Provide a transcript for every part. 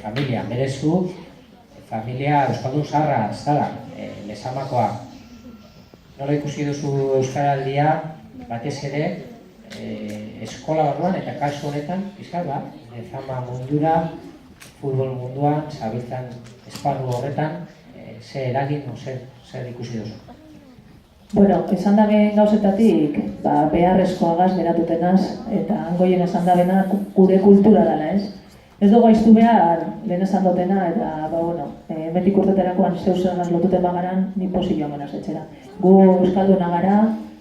Familia, berezu, familia euskaldun zaharra zara, lezamakoa. Nola ikusi duzu euskaraldia, batez ere, eskola barruan eta kasu honetan, lezama mundura, futbol munduan, zabiltzan esparru horretan, ze eragin, zer ikusi duzu? Bueno, esan daben gauzetatik, beharrezkoa gaz geratutenaz, eta angoien esan dabena gure kultura dela, ez? Ez dugu aiztu behar lehen esan dutena, eta, metik urteterakoan zeusenaz lotuten bagaran, ni posio amenaz etxera. Gu euskalduna gara,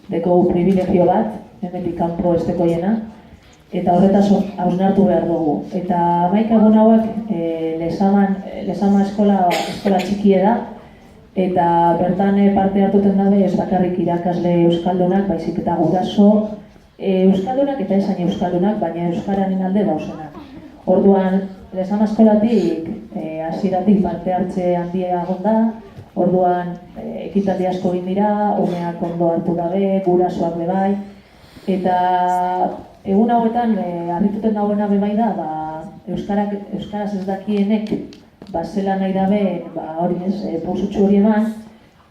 deko privilegio bat, metik kanpo esteko jena, eta horretaz hausnartu behar dugu. Eta maikagun hauek, lezama eskola txikie da, eta bertan parte hartuten dabe ez bakarrik irakasle euskaldunak, baizik eta guraso euskaldunak eta esain euskaldunak, baina euskararen alde dauzenak. Orduan, lezama eskolatik hasieratik parte hartze handia egon da, orduan ekitaldi asko egin dira, umeak ondo hartu dabe, gurasoak bebai, eta egun hauetan harrituten dagoena bebai da, euskaraz ez dakienek zela nahi dabe, hori ez, pausutxu hori eman,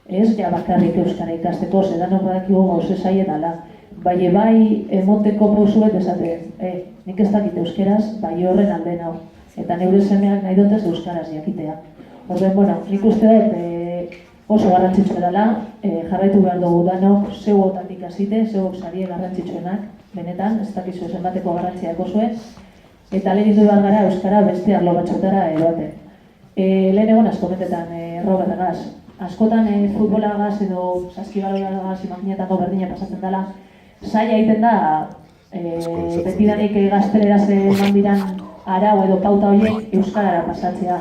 ez ja bakarrik euskara ikasteko, zedanok badakigu gauze zaie dala. Bai emoteko pausuet esaten, nik ez dakit euskeraz, bai horren alde nau. Eta neure semeak nahi dutez euskaraz jakitea. Orduan, nik uste dut oso garrantzitsua dela, jarraitu behar dugu danok, zeuotatik hasite, zeuok sarie garrantzitsuenak, benetan, ez dakizu zenbateko garrantzia ekosue, eta lehen behar gara euskara beste arlo batxotara eroaten. Lehen egon asko betetan Robertagaz. Askotan futbolagaz edo saskibalogaz imaginetako berdina pasatzen dela, zaila egiten da, betidanik gazteleraz eman diran arau edo pauta horiek euskarara pasatzea.